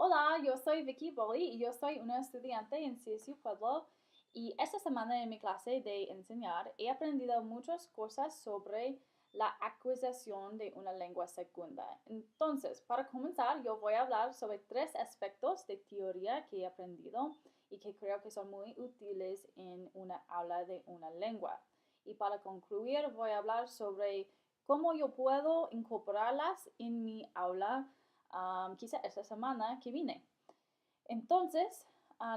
Hola, yo soy Vicky Bolly y yo soy una estudiante en CSU Pueblo y esta semana en mi clase de enseñar he aprendido muchas cosas sobre la adquisición de una lengua segunda. Entonces, para comenzar, yo voy a hablar sobre tres aspectos de teoría que he aprendido y que creo que son muy útiles en una aula de una lengua. Y para concluir, voy a hablar sobre cómo yo puedo incorporarlas en mi aula quizá esta semana que viene. Entonces,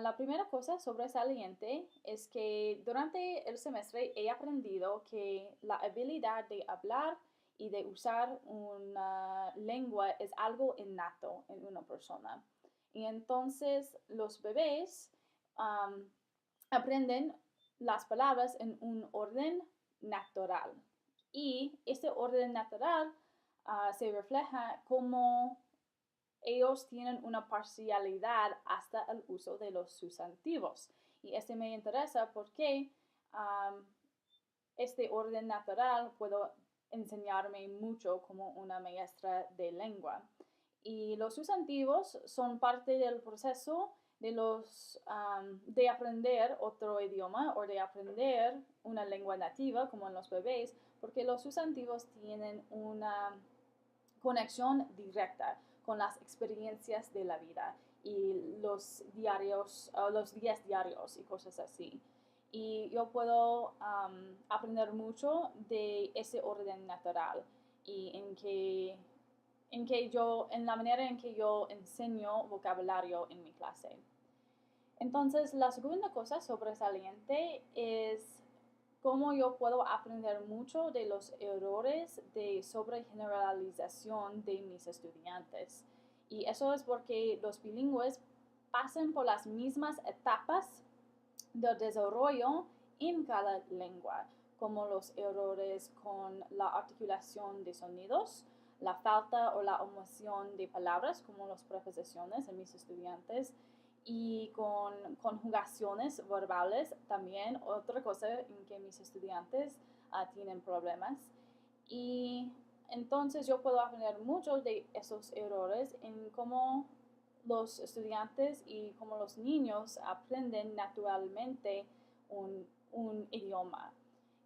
la primera cosa sobresaliente es que durante el semestre he aprendido que la habilidad de hablar y de usar una lengua es algo innato en una persona. Y entonces los bebés um, aprenden las palabras en un orden natural. Y este orden natural se refleja como ellos tienen una parcialidad hasta el uso de los sustantivos. Y este me interesa porque este orden natural puedo enseñarme mucho como una maestra de lengua. Y los sustantivos son parte del proceso de aprender otro idioma o de aprender una lengua nativa como en los bebés, porque los sustantivos tienen una conexión directa con las experiencias de la vida y los diarios, los días diarios y cosas así. Y yo puedo aprender mucho de ese orden natural y en la manera en que yo enseño vocabulario en mi clase. Entonces, la segunda cosa sobresaliente es cómo yo puedo aprender mucho de los errores de sobregeneralización de mis estudiantes. Y eso es porque los bilingües pasan por las mismas etapas de desarrollo en cada lengua, como los errores con la articulación de sonidos, la falta o la omisión de palabras, como las preposiciones en mis estudiantes, y con conjugaciones verbales también, otra cosa en que mis estudiantes tienen problemas. Y entonces yo puedo aprender mucho de esos errores en cómo los estudiantes y cómo los niños aprenden naturalmente un idioma.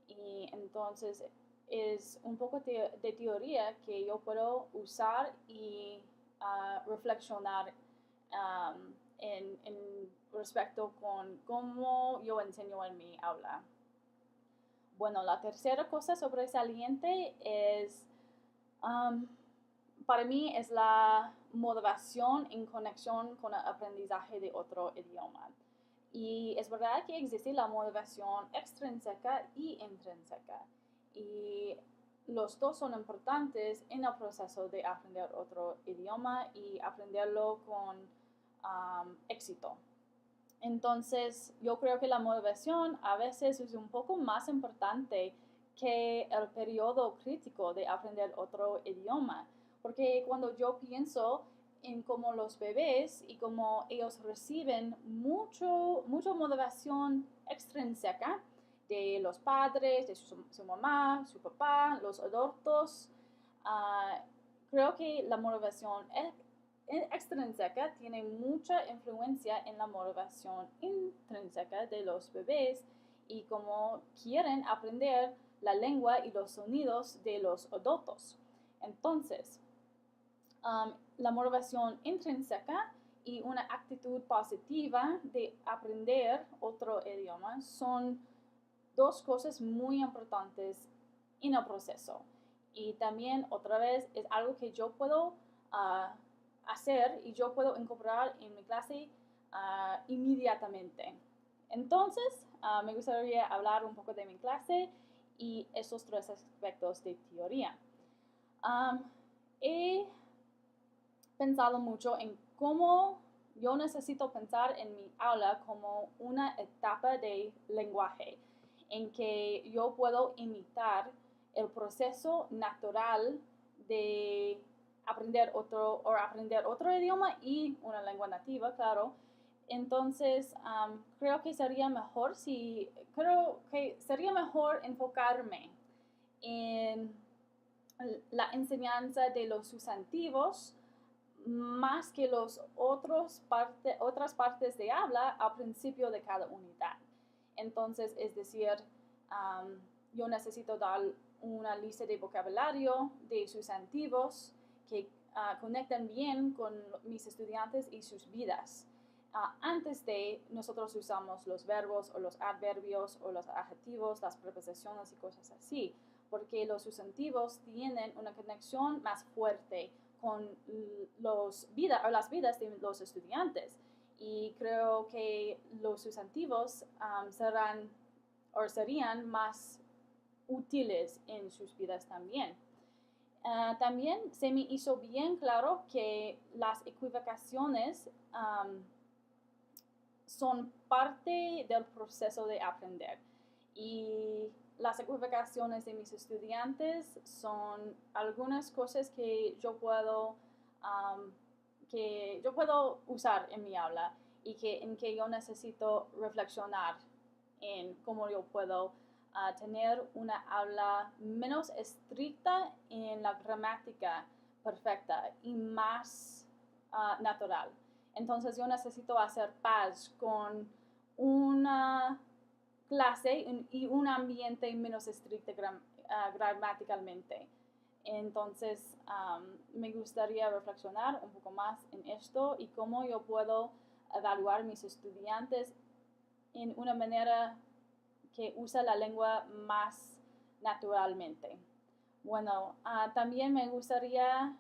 Y entonces es un poco de teoría que yo puedo usar y reflexionar en respecto con cómo yo enseño en mi aula. Bueno, la tercera cosa sobresaliente es, um, para mí, es la motivación en conexión con el aprendizaje de otro idioma. Y es verdad que existe la motivación extrínseca y intrínseca. Y los dos son importantes en el proceso de aprender otro idioma y aprenderlo con éxito. Entonces, yo creo que la motivación a veces es un poco más importante que el periodo crítico de aprender otro idioma. Porque cuando yo pienso en cómo los bebés y cómo ellos reciben mucha motivación extrínseca de los padres, de su mamá, su papá, los adultos, creo que la motivación extrínseca tiene mucha influencia en la motivación intrínseca de los bebés y cómo quieren aprender la lengua y los sonidos de los adultos. Entonces, la motivación intrínseca y una actitud positiva de aprender otro idioma son dos cosas muy importantes en el proceso. Y también otra vez es algo que yo puedo hacer y yo puedo incorporar en mi clase inmediatamente. Entonces, me gustaría hablar un poco de mi clase y esos tres aspectos de teoría. He pensado mucho en cómo yo necesito pensar en mi aula como una etapa de lenguaje en que yo puedo imitar el proceso natural de aprender otro idioma y una lengua nativa, claro. Entonces, creo que sería mejor enfocarme en la enseñanza de los sustantivos más que otras partes de habla al principio de cada unidad. Entonces, es decir, yo necesito dar una lista de vocabulario, de sustantivos que conectan bien con mis estudiantes y sus vidas. Antes de nosotros usamos los verbos o los adverbios o los adjetivos, las preposiciones y cosas así, porque los sustantivos tienen una conexión más fuerte con las vidas de los estudiantes. Y creo que los sustantivos serían más útiles en sus vidas también. También se me hizo bien claro que las equivocaciones son parte del proceso de aprender. Y las equivocaciones de mis estudiantes son algunas cosas que yo puedo usar en mi aula y en que yo necesito reflexionar en cómo yo puedo tener una aula menos estricta en la gramática perfecta y más natural. Entonces yo necesito hacer paz con una clase y un ambiente menos estricto gramaticalmente. Entonces me gustaría reflexionar un poco más en esto y cómo yo puedo evaluar mis estudiantes en una manera que usa la lengua más naturalmente. Bueno, también me gustaría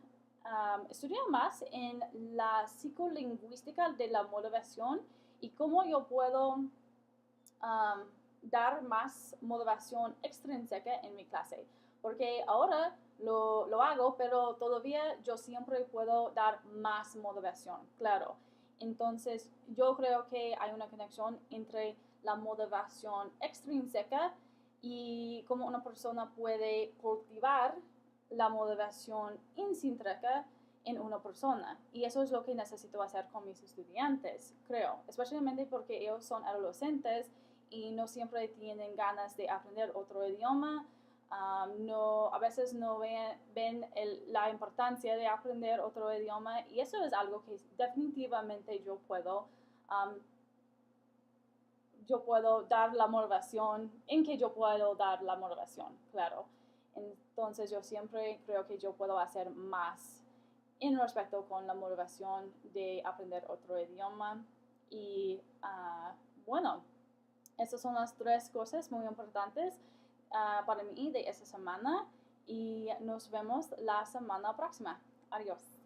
estudiar más en la psicolingüística de la motivación y cómo yo puedo dar más motivación extrínseca en mi clase. Porque ahora lo hago, pero todavía yo siempre puedo dar más motivación, claro. Entonces, yo creo que hay una conexión entre la motivación extrínseca y cómo una persona puede cultivar la motivación intrínseca en una persona. Y eso es lo que necesito hacer con mis estudiantes, creo, especialmente porque ellos son adolescentes y no siempre tienen ganas de aprender otro idioma. A veces no ven la importancia de aprender otro idioma y eso es algo que definitivamente yo puedo dar la motivación, claro. Entonces yo siempre creo que yo puedo hacer más en respecto con la motivación de aprender otro idioma. Y bueno, esas son las 3 cosas muy importantes para mí de esta semana y nos vemos la semana próxima. Adiós.